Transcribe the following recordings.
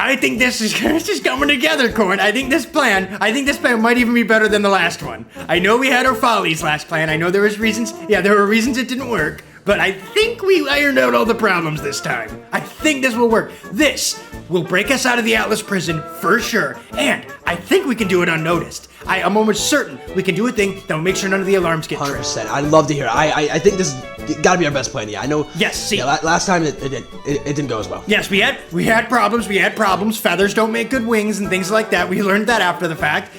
I think this is just coming together, Corn. I think this plan might even be better than the last one. I know we had our follies last plan. I know there was reasons. Yeah, there were reasons it didn't work. But I think we ironed out all the problems this time. I think this will work. This will break us out of the Atlas prison for sure. And I think we can do it unnoticed. I'm almost certain we can do a thing that will make sure none of the alarms get tripped. 100%. I'd love to hear it. I think this has got to be our best plan. Yeah, I know. Yes, see. Yeah, last time it didn't go as well. Yes, we had problems. Feathers don't make good wings and things like that. We learned that after the fact.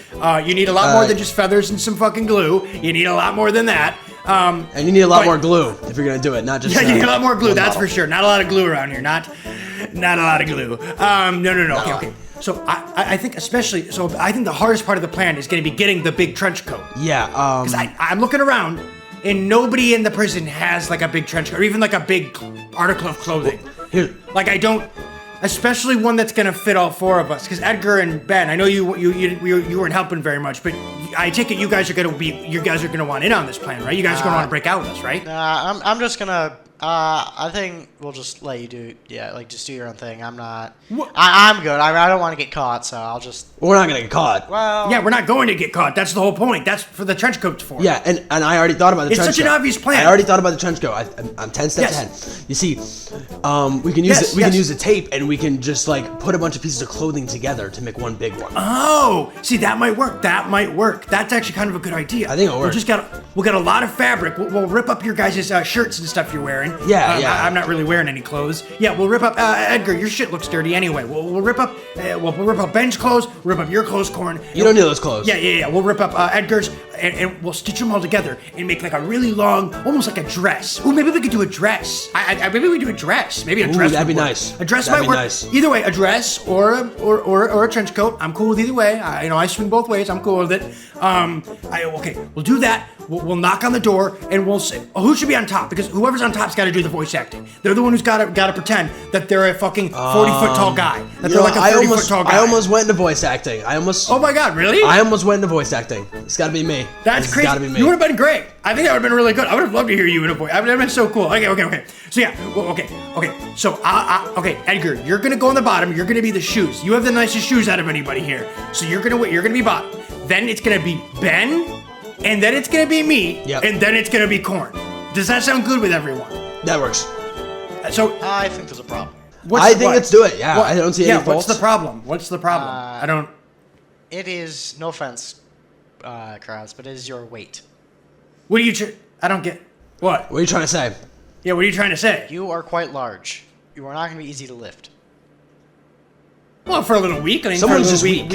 You need a lot more than just feathers and some fucking glue. You need a lot more than that. And you need a lot more glue if you're gonna do it, not just. Yeah, you need a lot more glue. That's for sure. Not a lot of glue around here. Not a lot of glue. No. Okay. So I think especially. So I think the hardest part of the plan is going to be getting the big trench coat. Yeah. Because I'm looking around, and nobody in the prison has like a big trench coat or even like a big article of clothing. Here. Like I don't. Especially one that's gonna fit all four of us, because Edgar and Ben, I know you weren't helping very much, but I take it you guys are gonna want in on this plan, right? You guys are gonna want to break out with us, right? I'm just gonna. I think we'll just let you do. Yeah, like just do your own thing. I'm not. I'm good. I don't want to get caught, so I'll just. We're not gonna get caught. Well. Yeah, we're not going to get caught. That's the whole point. That's for the trench coats for. Yeah, and I already thought about the trench coat. It's such an obvious plan. I already thought about the trench coat. I'm 10 steps ahead. You see, we can use the tape and we can just like put a bunch of pieces of clothing together to make one big one. Oh, see that might work. That's actually kind of a good idea. I think it'll work. We'll get a lot of fabric. We'll rip up your guys' shirts and stuff you're wearing. Yeah. I'm not really wearing any clothes. Yeah, we'll rip up Edgar. Your shit looks dirty anyway. We'll rip up. We'll rip up Ben's clothes. We'll rip up your clothes, Corn. You don't need those clothes. Yeah. We'll rip up Edgar's and we'll stitch them all together and make like a really long, almost like a dress. Ooh, maybe we could do a dress. Maybe we do a dress. Maybe a dress. That'd be work. nice. A dress That'd might be work. Nice. Either way, a dress or a trench coat. I'm cool with either way. I swing both ways. I'm cool with it. Okay, we'll do that. We'll knock on the door and we'll say, who should be on top? Because whoever's on top's got to do the voice acting. They're the one who's got to pretend that they're a fucking 40-foot tall guy. That they're like a 30-foot tall guy. I almost went into voice acting. Oh my god, really? I almost went into voice acting. It's got to be me. That's crazy. Gotta be me. You would have been great. I think that would have been really good. I would have loved to hear you in a voice. That would have been so cool. Okay. So yeah, okay. So okay, Edgar, you're gonna go on the bottom. You're gonna be the shoes. You have the nicest shoes out of anybody here. So you're gonna be bottom. Then it's gonna be Ben, and then it's gonna be me, and then it's gonna be Corn. Does that sound good with everyone? That works. So I think there's a problem. Let's do it. Yeah, I don't see any faults. What's the problem? I don't. It is no offense, Crabs, but it is your weight. What are you? I don't get. What? What are you trying to say? Yeah, what are you trying to say? You are quite large. You are not going to be easy to lift. Well, for a little weakling. Someone's just weak.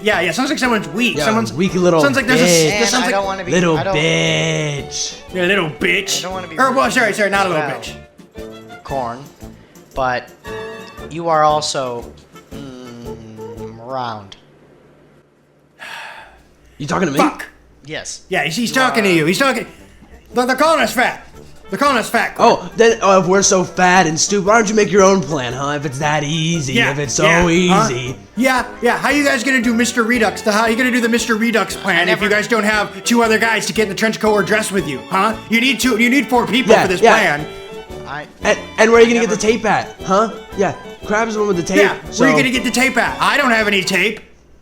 Yeah. Sounds like someone's weak. Yeah, someone's weak little. Sounds like there's bitch. I don't want to be little bitch. You're a little bitch. I don't want to be. Sorry, not a little bitch. Corn, but you are also round. You talking to me? Fuck. Yes. Yeah, he's talking to you. He's talking. They're calling us fat. They're calling us fat. Oh, then if we're so fat and stupid, why don't you make your own plan, huh? If it's that easy, if it's so easy. Yeah. How you guys gonna do Mr. Redux? How you gonna do the Mr. Redux plan if you guys don't have two other guys to get in the trench coat or dress with you, huh? You need 4 people for this plan. And where are you gonna get the tape at, huh? Yeah, Crab's the one with the tape. Yeah, where are you gonna get the tape at? I don't have any tape.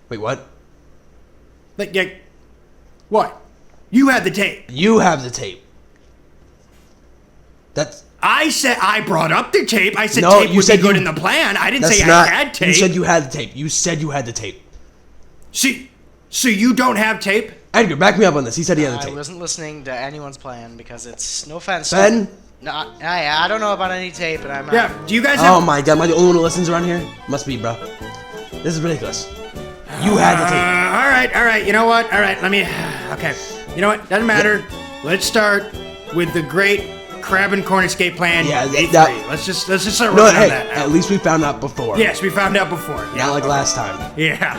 Wait, what? What? You had the tape. You have the tape. I said I brought up the tape. I said no, tape would be good in the plan. I didn't say I had tape. You said you had the tape. You said you had the tape. So you don't have tape? Edgar, back me up on this. He said he had the tape. I wasn't listening to anyone's plan because it's no offense. Ben? No, I don't know about any tape, and I'm not. Yeah, do you guys have... Oh my god, am I the only one who listens around here? Must be, bro. This is ridiculous. You had the tape. All right, you know what? All right, let me... Okay, you know what? Doesn't matter. Let's start with the great Crab and Corn escape plan. Yeah, let's just start working on that now. At least we found out before. Yes, we found out before. Not like last time. Yeah.